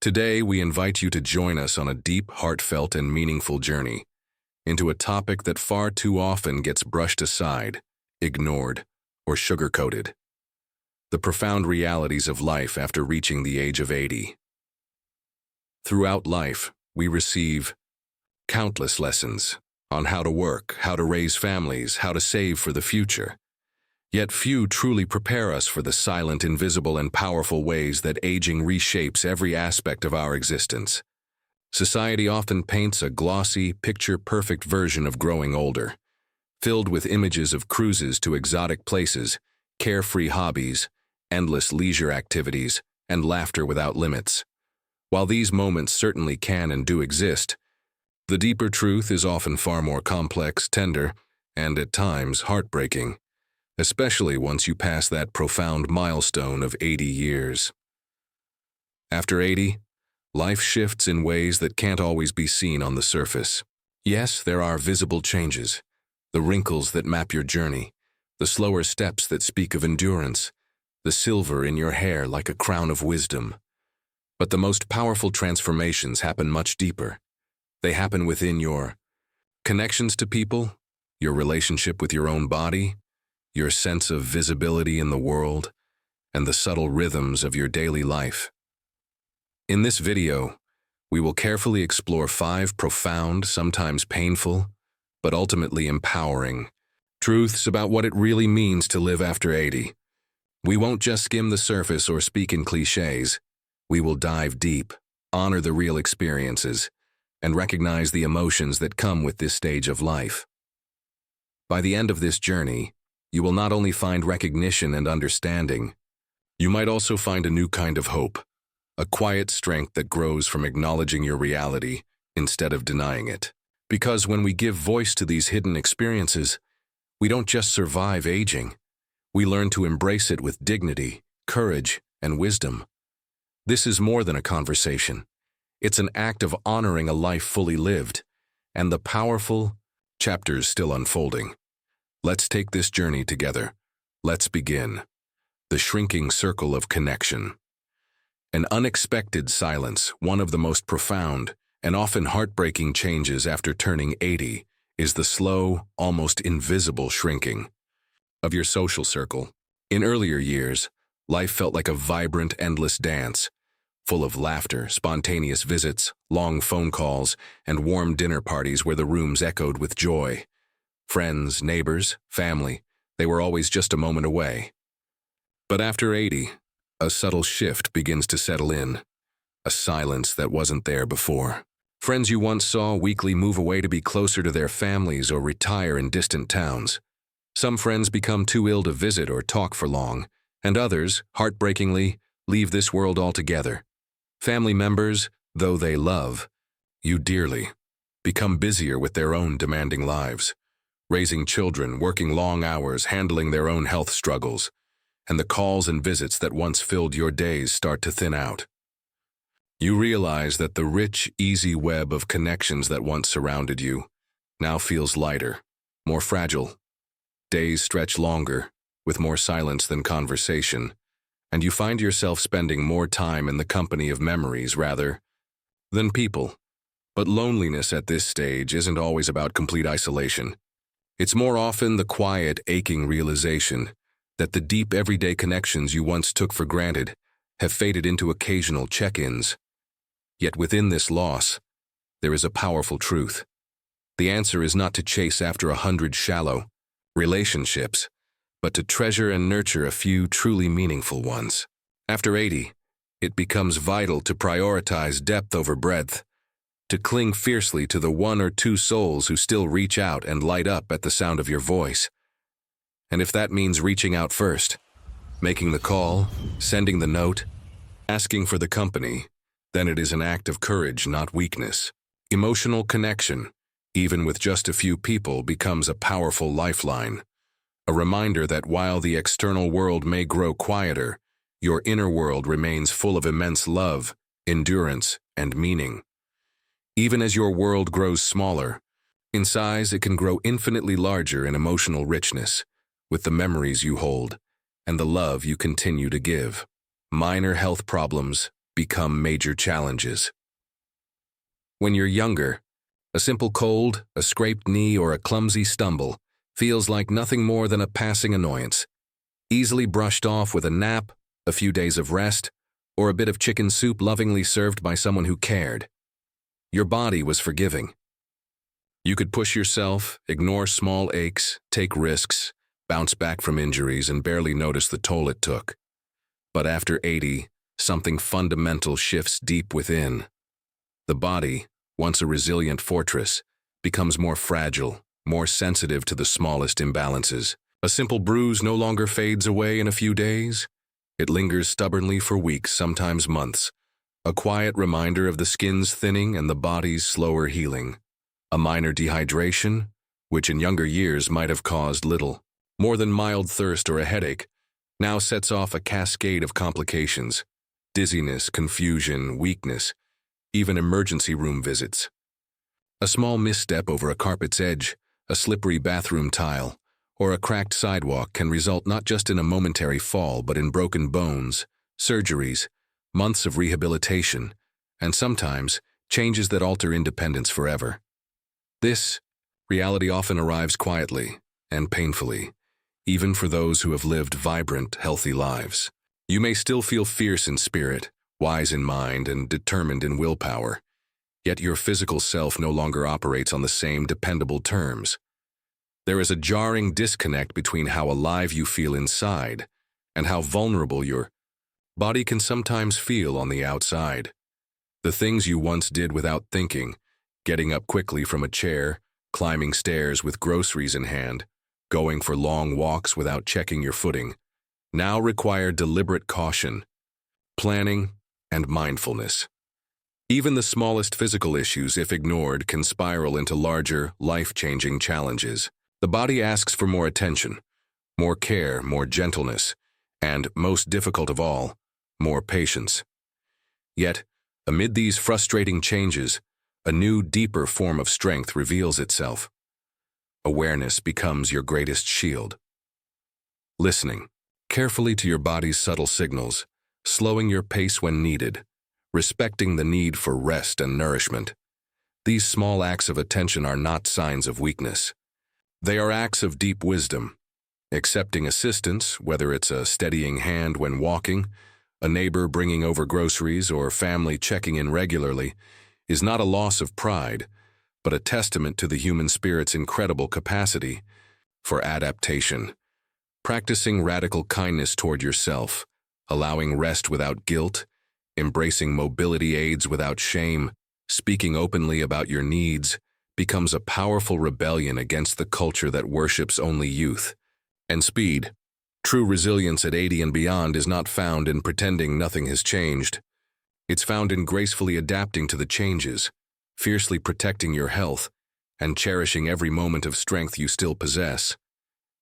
Today, we invite you to join us on a deep, heartfelt, and meaningful journey into a topic that far too often gets brushed aside, ignored, or sugar-coated: the profound realities of life after reaching the age of 80. Throughout life, we receive countless lessons on how to work, how to raise families, how to save for the future. Yet few truly prepare us for the silent, invisible, and powerful ways that aging reshapes every aspect of our existence. Society often paints a glossy, picture-perfect version of growing older, filled with images of cruises to exotic places, carefree hobbies, endless leisure activities, and laughter without limits. While these moments certainly can and do exist, the deeper truth is often far more complex, tender, and at times heartbreaking, especially once you pass that profound milestone of 80 years. After 80, life shifts in ways that can't always be seen on the surface. Yes, there are visible changes, the wrinkles that map your journey, the slower steps that speak of endurance, the silver in your hair like a crown of wisdom. But the most powerful transformations happen much deeper. They happen within your connections to people, your relationship with your own body, your sense of visibility in the world, and the subtle rhythms of your daily life. In this video, we will carefully explore 5 profound, sometimes painful, but ultimately empowering truths about what it really means to live after 80. We won't just skim the surface or speak in cliches. We will dive deep, honor the real experiences, and recognize the emotions that come with this stage of life. By the end of this journey, you will not only find recognition and understanding, you might also find a new kind of hope, a quiet strength that grows from acknowledging your reality instead of denying it. Because when we give voice to these hidden experiences, we don't just survive aging, we learn to embrace it with dignity, courage, and wisdom. This is more than a conversation. It's an act of honoring a life fully lived, and the powerful chapters still unfolding. Let's take this journey together. Let's begin. The shrinking circle of connection. An unexpected silence, one of the most profound and often heartbreaking changes after turning 80, is the slow, almost invisible shrinking of your social circle. In earlier years, life felt like a vibrant, endless dance, full of laughter, spontaneous visits, long phone calls, and warm dinner parties where the rooms echoed with joy. Friends, neighbors, family, they were always just a moment away. But after 80, a subtle shift begins to settle in, a silence that wasn't there before. Friends you once saw weekly move away to be closer to their families or retire in distant towns. Some friends become too ill to visit or talk for long, and others, heartbreakingly, leave this world altogether. Family members, though they love you dearly, become busier with their own demanding lives, raising children, working long hours, handling their own health struggles, and the calls and visits that once filled your days start to thin out. You realize that the rich, easy web of connections that once surrounded you now feels lighter, more fragile. Days stretch longer, with more silence than conversation, and you find yourself spending more time in the company of memories rather than people. But loneliness at this stage isn't always about complete isolation. It's more often the quiet, aching realization that the deep, everyday connections you once took for granted have faded into occasional check-ins. Yet within this loss, there is a powerful truth. The answer is not to chase after 100 shallow relationships, but to treasure and nurture a few truly meaningful ones. After 80, it becomes vital to prioritize depth over breadth, to cling fiercely to the 1 or 2 souls who still reach out and light up at the sound of your voice. And if that means reaching out first, making the call, sending the note, asking for the company, then it is an act of courage, not weakness. Emotional connection, even with just a few people, becomes a powerful lifeline. A reminder that while the external world may grow quieter, your inner world remains full of immense love, endurance, and meaning. Even as your world grows smaller, in size it can grow infinitely larger in emotional richness, with the memories you hold and the love you continue to give. Minor health problems, become major challenges. When you're younger, a simple cold, a scraped knee, or a clumsy stumble feels like nothing more than a passing annoyance, easily brushed off with a nap, a few days of rest, or a bit of chicken soup lovingly served by someone who cared. Your body was forgiving. You could push yourself, ignore small aches, take risks, bounce back from injuries, and barely notice the toll it took. But after 80, something fundamental shifts deep within. The body, once a resilient fortress, becomes more fragile, more sensitive to the smallest imbalances. A simple bruise no longer fades away in a few days. It lingers stubbornly for weeks, sometimes months, a quiet reminder of the skin's thinning and the body's slower healing. A minor dehydration, which in younger years might have caused little more than mild thirst or a headache, now sets off a cascade of complications: dizziness, confusion, weakness, even emergency room visits. A small misstep over a carpet's edge, a slippery bathroom tile, or a cracked sidewalk can result not just in a momentary fall but in broken bones, surgeries, months of rehabilitation, and sometimes changes that alter independence forever. This reality often arrives quietly and painfully, even for those who have lived vibrant, healthy lives. You may still feel fierce in spirit, wise in mind, and determined in willpower, yet your physical self no longer operates on the same dependable terms. There is a jarring disconnect between how alive you feel inside and how vulnerable your body can sometimes feel on the outside. The things you once did without thinking, getting up quickly from a chair, climbing stairs with groceries in hand, going for long walks without checking your footing, now require deliberate caution, planning, and mindfulness. Even the smallest physical issues, if ignored, can spiral into larger, life-changing challenges. The body asks for more attention, more care, more gentleness, and, most difficult of all, more patience. Yet, amid these frustrating changes, a new, deeper form of strength reveals itself. Awareness becomes your greatest shield. Listening carefully to your body's subtle signals, slowing your pace when needed, respecting the need for rest and nourishment. These small acts of attention are not signs of weakness. They are acts of deep wisdom. Accepting assistance, whether it's a steadying hand when walking, a neighbor bringing over groceries, or family checking in regularly, is not a loss of pride, but a testament to the human spirit's incredible capacity for adaptation. Practicing radical kindness toward yourself, allowing rest without guilt, embracing mobility aids without shame, speaking openly about your needs, becomes a powerful rebellion against the culture that worships only youth and speed. True resilience at 80 and beyond is not found in pretending nothing has changed. It's found in gracefully adapting to the changes, fiercely protecting your health, and cherishing every moment of strength you still possess.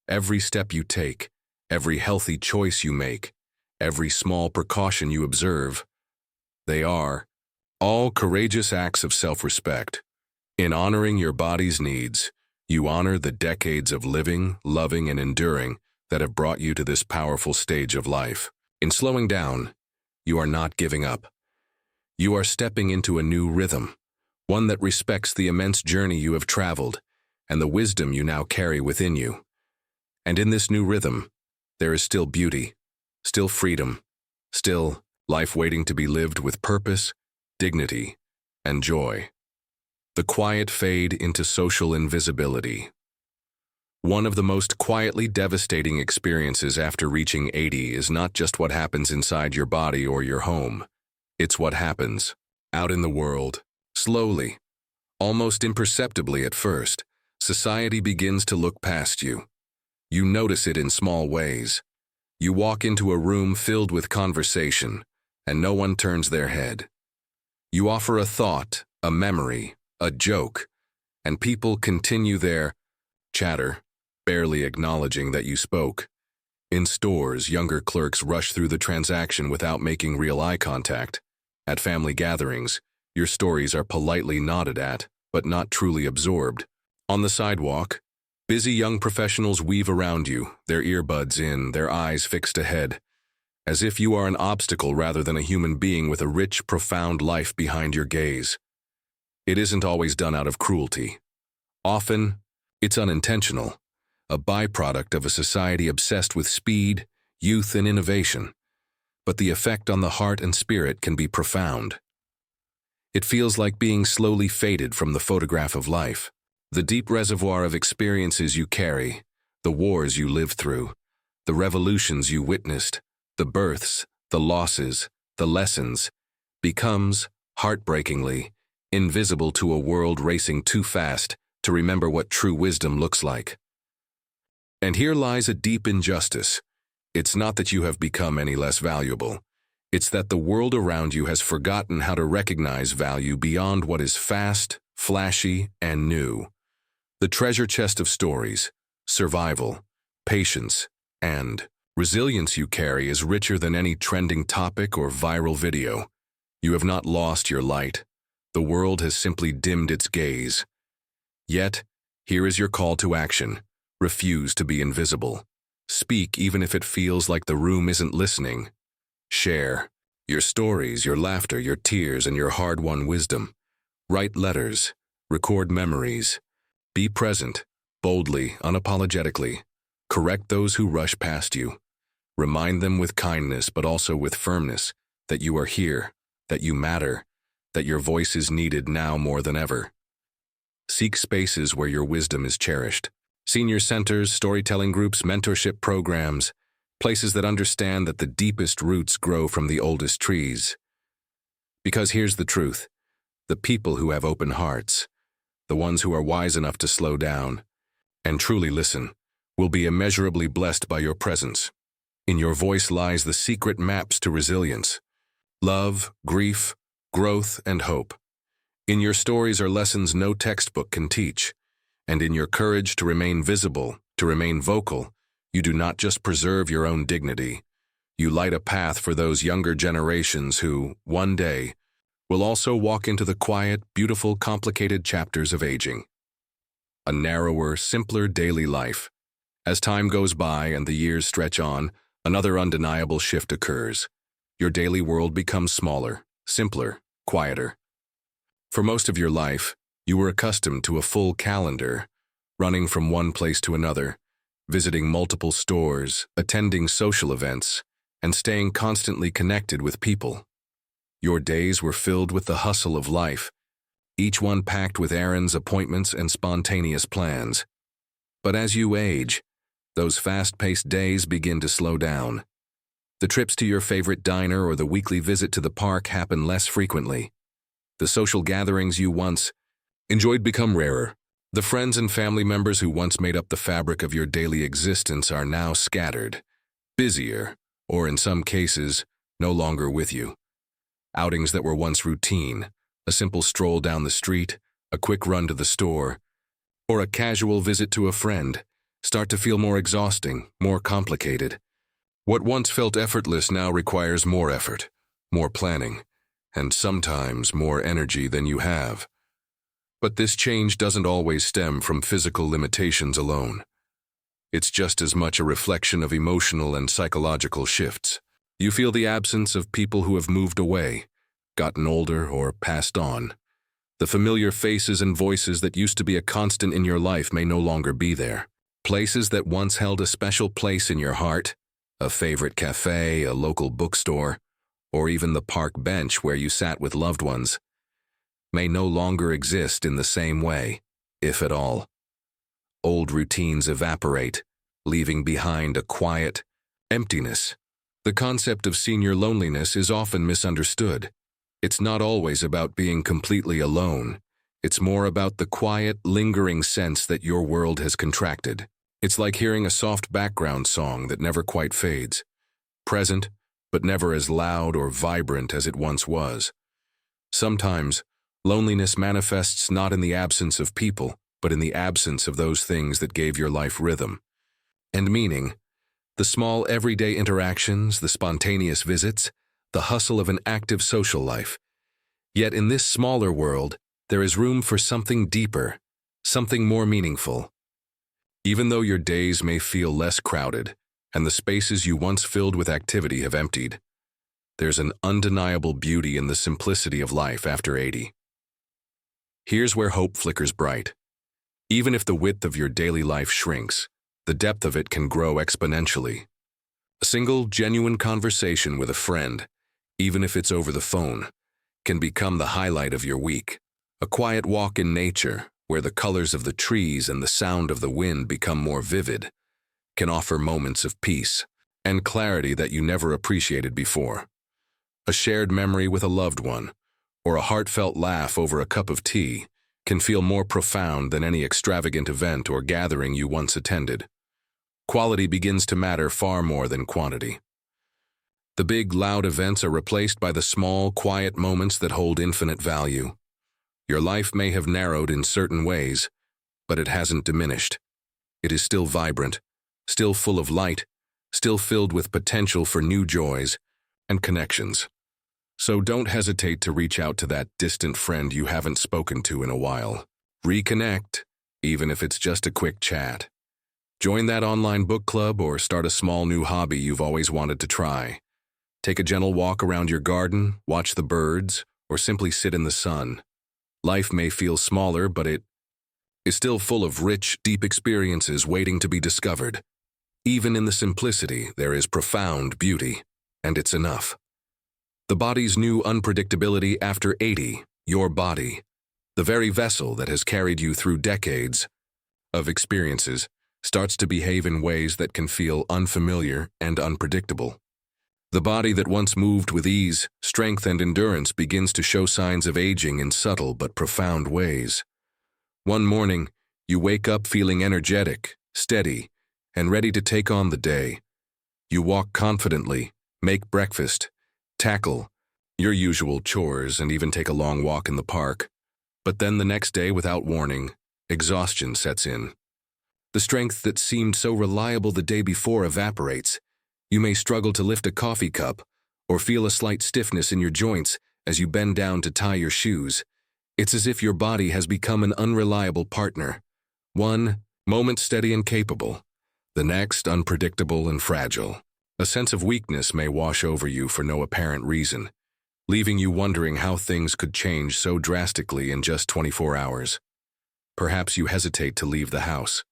Every step you take, every healthy choice you make, every small precaution you observe, they are all courageous acts of self-respect. In honoring your body's needs, you honor the decades of living, loving, and enduring that have brought you to this powerful stage of life. In slowing down, you are not giving up. You are stepping into a new rhythm, one that respects the immense journey you have traveled and the wisdom you now carry within you. And in this new rhythm, there is still beauty, still freedom, still life waiting to be lived with purpose, dignity, and joy. The quiet fade into social invisibility. One of the most quietly devastating experiences after reaching 80 is not just what happens inside your body or your home. It's what happens out in the world. Slowly, almost imperceptibly at first, society begins to look past you. You notice it in small ways. You walk into a room filled with conversation, and no one turns their head. You offer a thought, a memory, a joke, and people continue their chatter, barely acknowledging that you spoke. In stores, younger clerks rush through the transaction without making real eye contact. At family gatherings, your stories are politely nodded at, but not truly absorbed. On the sidewalk, busy young professionals weave around you, their earbuds in, their eyes fixed ahead. as if you are an obstacle rather than a human being with a rich, profound life behind your gaze. It isn't always done out of cruelty. Often, it's unintentional, a byproduct of a society obsessed with speed, youth, and innovation. But the effect on the heart and spirit can be profound. It feels like being slowly faded from the photograph of life. The deep reservoir of experiences you carry, the wars you lived through, the revolutions you witnessed, the births, the losses, the lessons, becomes, heartbreakingly, invisible to a world racing too fast to remember what true wisdom looks like. And here lies a deep injustice. It's not that you have become any less valuable. It's that the world around you has forgotten how to recognize value beyond what is fast, flashy, and new. The treasure chest of stories, survival, patience, and resilience you carry is richer than any trending topic or viral video. You have not lost your light. The world has simply dimmed its gaze. Yet, here is your call to action. Refuse to be invisible. Speak even if it feels like the room isn't listening. Share your stories, your laughter, your tears, and your hard-won wisdom. Write letters. Record memories. Be present, boldly, unapologetically. Correct those who rush past you. Remind them with kindness but also with firmness that you are here, that you matter, that your voice is needed now more than ever. Seek spaces where your wisdom is cherished. Senior centers, storytelling groups, mentorship programs, places that understand that the deepest roots grow from the oldest trees. Because here's the truth. The people who have open hearts, the ones who are wise enough to slow down and truly listen, will be immeasurably blessed by your presence. In your voice lies the secret maps to resilience, love, grief, growth, and hope. In your stories are lessons no textbook can teach. And in your courage to remain visible, to remain vocal, you do not just preserve your own dignity. You light a path for those younger generations who, one day, will also walk into the quiet, beautiful, complicated chapters of aging. A narrower, simpler daily life. As time goes by and the years stretch on, another undeniable shift occurs. Your daily world becomes smaller, simpler, quieter. For most of your life, you were accustomed to a full calendar, running from one place to another, visiting multiple stores, attending social events, and staying constantly connected with people. Your days were filled with the hustle of life, each one packed with errands, appointments, and spontaneous plans. But as you age, those fast-paced days begin to slow down. The trips to your favorite diner or the weekly visit to the park happen less frequently. The social gatherings you once enjoyed become rarer. The friends and family members who once made up the fabric of your daily existence are now scattered, busier, or in some cases, no longer with you. Outings that were once routine, a simple stroll down the street, a quick run to the store, or a casual visit to a friend, start to feel more exhausting, more complicated. What once felt effortless now requires more effort, more planning, and sometimes more energy than you have. But this change doesn't always stem from physical limitations alone. It's just as much a reflection of emotional and psychological shifts. You feel the absence of people who have moved away, gotten older, or passed on. The familiar faces and voices that used to be a constant in your life may no longer be there. Places that once held a special place in your heart, a favorite cafe, a local bookstore, or even the park bench where you sat with loved ones, may no longer exist in the same way, if at all. Old routines evaporate, leaving behind a quiet emptiness. The concept of senior loneliness is often misunderstood. It's not always about being completely alone. It's more about the quiet, lingering sense that your world has contracted. It's like hearing a soft background song that never quite fades, present, but never as loud or vibrant as it once was. Sometimes, loneliness manifests not in the absence of people, but in the absence of those things that gave your life rhythm and meaning. The small everyday interactions, the spontaneous visits, the hustle of an active social life. Yet in this smaller world, there is room for something deeper, something more meaningful. Even though your days may feel less crowded and the spaces you once filled with activity have emptied. There's an undeniable beauty in the simplicity of life after 80. Here's where hope flickers bright. Even if the width of your daily life shrinks, the depth of it can grow exponentially. A single, genuine conversation with a friend, even if it's over the phone, can become the highlight of your week. A quiet walk in nature, where the colors of the trees and the sound of the wind become more vivid, can offer moments of peace and clarity that you never appreciated before. A shared memory with a loved one, or a heartfelt laugh over a cup of tea, can feel more profound than any extravagant event or gathering you once attended. Quality begins to matter far more than quantity. The big, loud events are replaced by the small, quiet moments that hold infinite value. Your life may have narrowed in certain ways, but it hasn't diminished. It is still vibrant, still full of light, still filled with potential for new joys and connections. So don't hesitate to reach out to that distant friend you haven't spoken to in a while. Reconnect, even if it's just a quick chat. Join that online book club or start a small new hobby you've always wanted to try. Take a gentle walk around your garden, watch the birds, or simply sit in the sun. Life may feel smaller, but it is still full of rich, deep experiences waiting to be discovered. Even in the simplicity, there is profound beauty, and it's enough. The body's new unpredictability after 80, your body, the very vessel that has carried you through decades of experiences, starts to behave in ways that can feel unfamiliar and unpredictable. The body that once moved with ease, strength, and endurance begins to show signs of aging in subtle but profound ways. One morning, you wake up feeling energetic, steady, and ready to take on the day. You walk confidently, make breakfast, tackle your usual chores, and even take a long walk in the park. But then the next day, without warning, exhaustion sets in. The strength that seemed so reliable the day before evaporates. You may struggle to lift a coffee cup or feel a slight stiffness in your joints as you bend down to tie your shoes. It's as if your body has become an unreliable partner. One moment steady and capable, the next unpredictable and fragile. A sense of weakness may wash over you for no apparent reason, leaving you wondering how things could change so drastically in just 24 hours. Perhaps you hesitate to leave the house.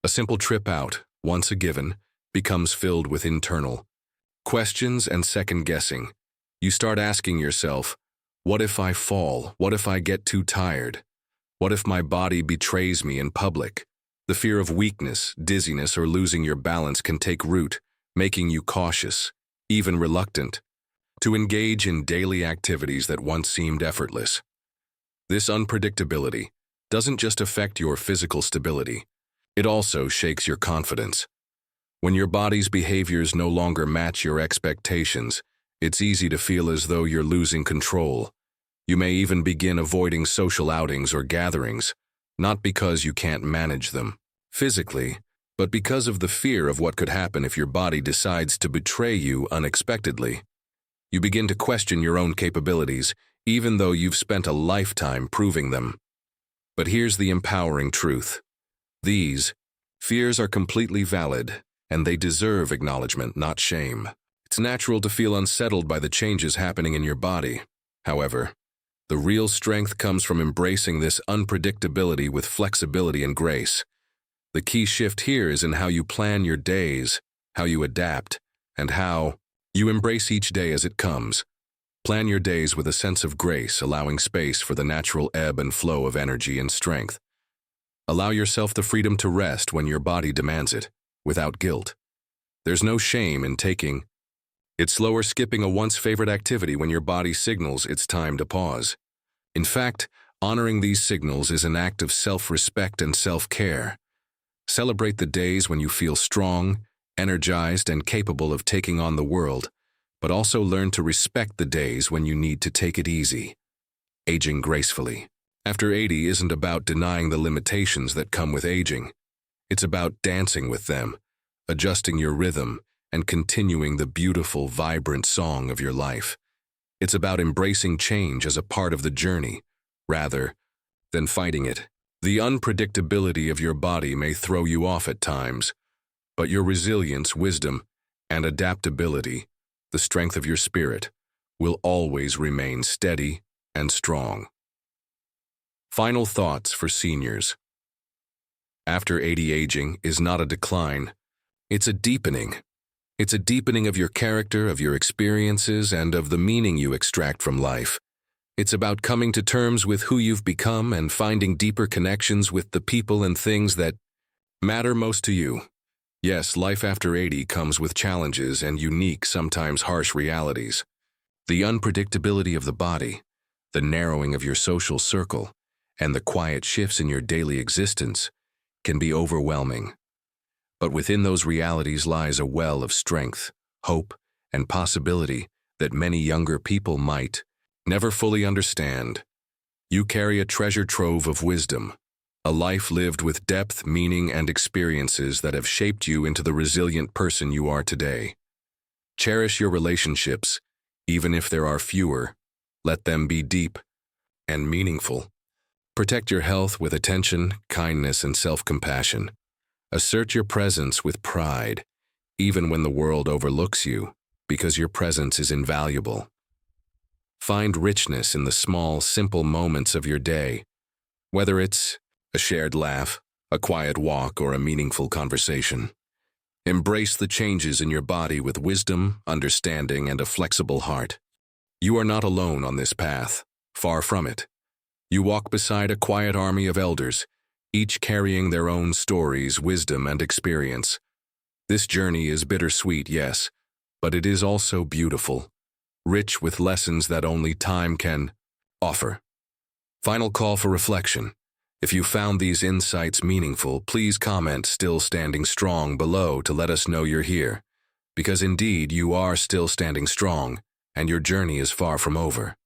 A simple trip out, once a given, becomes filled with internal questions and second-guessing. You start asking yourself, what if I fall? What if I get too tired? What if my body betrays me in public? The fear of weakness, dizziness, or losing your balance can take root, making you cautious, even reluctant, to engage in daily activities that once seemed effortless. This unpredictability doesn't just affect your physical stability, it also shakes your confidence. When your body's behaviors no longer match your expectations, it's easy to feel as though you're losing control. You may even begin avoiding social outings or gatherings, not because you can't manage them physically, but because of the fear of what could happen if your body decides to betray you unexpectedly. You begin to question your own capabilities, even though you've spent a lifetime proving them. But here's the empowering truth. These fears are completely valid, and they deserve acknowledgement, not shame. It's natural to feel unsettled by the changes happening in your body. However, the real strength comes from embracing this unpredictability with flexibility and grace. The key shift here is in how you plan your days, how you adapt, and how you embrace each day as it comes. Plan your days with a sense of grace, allowing space for the natural ebb and flow of energy and strength. Allow yourself the freedom to rest when your body demands it, without guilt. There's no shame in taking it slow or skipping a once favorite activity when your body signals it's time to pause. In fact, honoring these signals is an act of self-respect and self-care. Celebrate the days when you feel strong, energized, and capable of taking on the world, but also learn to respect the days when you need to take it easy. Aging gracefully. After 80 isn't about denying the limitations that come with aging. It's about dancing with them, adjusting your rhythm, and continuing the beautiful, vibrant song of your life. It's about embracing change as a part of the journey, rather than fighting it. The unpredictability of your body may throw you off at times, but your resilience, wisdom, and adaptability, the strength of your spirit, will always remain steady and strong. Final thoughts for seniors. After 80, aging is not a decline, it's a deepening. It's a deepening of your character, of your experiences, and of the meaning you extract from life. It's about coming to terms with who you've become and finding deeper connections with the people and things that matter most to you. Yes, life after 80 comes with challenges and unique, sometimes harsh realities. The unpredictability of the body, the narrowing of your social circle, and the quiet shifts in your daily existence can be overwhelming. But within those realities lies a well of strength, hope, and possibility that many younger people might never fully understand. You carry a treasure trove of wisdom, a life lived with depth, meaning, and experiences that have shaped you into the resilient person you are today. Cherish your relationships, even if there are fewer. Let them be deep and meaningful. Protect your health with attention, kindness, and self-compassion. Assert your presence with pride, even when the world overlooks you, because your presence is invaluable. Find richness in the small, simple moments of your day, whether it's a shared laugh, a quiet walk, or a meaningful conversation. Embrace the changes in your body with wisdom, understanding, and a flexible heart. You are not alone on this path, far from it. You walk beside a quiet army of elders, each carrying their own stories, wisdom, and experience. This journey is bittersweet, yes, but it is also beautiful, rich with lessons that only time can offer. Final call for reflection. If you found these insights meaningful, please comment "Still Standing Strong" below to let us know you're here, because indeed you are still standing strong, and your journey is far from over.